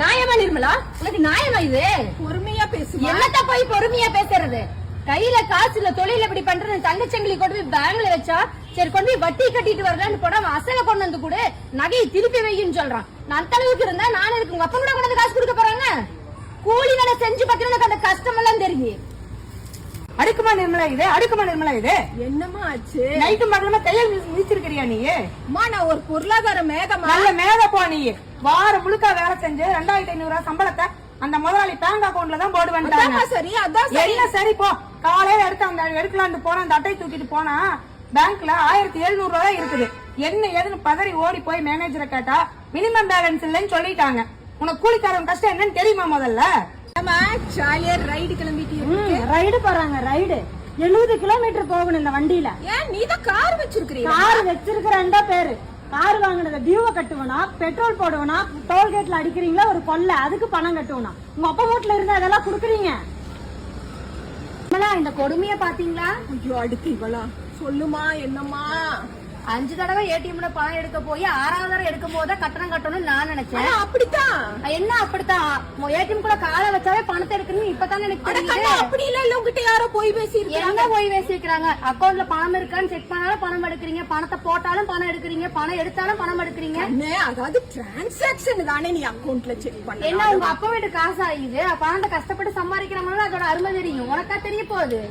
நியாயமா நிர்மலா? உனக்கு நியாயமா இது? பொறுமையா பேசு. என்னத்த போய் பொறுமையா பேசுறது? கையில காசு இல்ல, தொழில் எப்படி பண்றது? தங்கச்சங்கிலி கொண்டு போய் பேங்க்ல வச்சா சரி, கொண்டு போய் வட்டி கட்டிட்டு வரலான்னு போடாம அசல கொண்டு வந்து கூட நகையை திருப்பி வைன்னு சொல்றான். நான் அந்த அளவுக்கு இருந்தா நானும் இருக்கு. உங்க அப்பா கூட கொண்டு வந்து காசு கொடுக்க போறாங்க. கூலி வேலை செஞ்சு பாத்தீங்கன்னா அந்த கஷ்டம் எல்லாம் தெரியும். அடுக்குமா நிர்மலா இது? அடுக்குமா நிர்மலா இது? என்னமா ஆச்சு? நைட்டு மகளமா தையல் மிதிச்சிருக்கிறியா நீ? அம்மா நான் ஒரு பொருளாதார மேகமா. நல்ல மேக போ நீ. வாரம் முழுக்க வேலை செஞ்சு 2500 சம்பளத்தை அந்த முதலாளி பேங்க் அக்கௌண்ட்ல தான் போடு வந்துட்டாங்க. சரி, அதான் சரி. என்ன சரி போ. காலையில எடுத்து அந்த எடுக்கலான்னு போனா அந்த அட்டை தூக்கிட்டு போனா பேங்க்ல 1700 ரூபாய் இருக்குது. என்ன ஏதுன்னு பதறி ஓடி போய் மேனேஜரை கேட்டா மினிமம் பேலன்ஸ் இல்லைன்னு சொல்லிட்டாங்க. உனக்கு கூலிக்காரன் கஷ்டம் என்னன்னு தெரியுமா முதல்ல? ஜாலியா ரைடு கிளம்பிட்டு ரைடு போறாங்க. ரைடு 70 கிலோமீட்டர் போகணும் இந்த வண்டியில. ஏன் நீதான் கார் வச்சிருக்கீங்க? கார் வச்சிருக்கிறேன்டா பேரு. கார் வாங்கினத டியூவை கட்டுவனா, பெட்ரோல் போடுவனா, டோல்கேட்ல அடிக்கிறீங்களா ஒரு கொள்ளை, அதுக்கு பணம் கட்டுவனா? உங்க அப்பா வீட்டுல இருந்து அதெல்லாம் குடுக்குறீங்க. இந்த கொடுமைய பாத்தீங்களா? ஐயோ அடுத்து இவளா? சொல்லுமா என்னம்மா? 5 தடவை ஏடிஎம்ல பணம் எடுக்க போய் 6வது தடவை எடுக்கும் போது கட்டணம் கட்டணும்னு நான் நினைச்சேன். அப்படித்தான். என்ன அப்படித்தான்? ஏடிஎம் கூட கால வச்சாவே பணத்தை எடுக்கணும் இப்பதானே எனக்கு தெரியுது. அப்படி இல்ல, உங்ககிட்ட யாரோ போய் பேசி என்ன போய் பேசிக்கிறாங்க? அக்கௌண்ட்ல பணம் இருக்கான்னு செக் பண்ணாலும் பணம் எடுக்கிறீங்க, பணத்தை போட்டாலும் பணம் எடுக்கிறீங்க, பணம் எடுத்தாலும் பணம் எடுக்கிறீங்க. அதாவது டிரான்சாக்சன் தானே நீ அக்கௌண்ட்ல செக் பண்ண. என்ன உங்க அப்பா வீட்டு காசு ஆகுது? பணத்தை கஷ்டப்பட்டு சம்பாதிக்கிறவங்களும் அதோட அருமை தெரியும். உனக்கா தெரிய போகுது?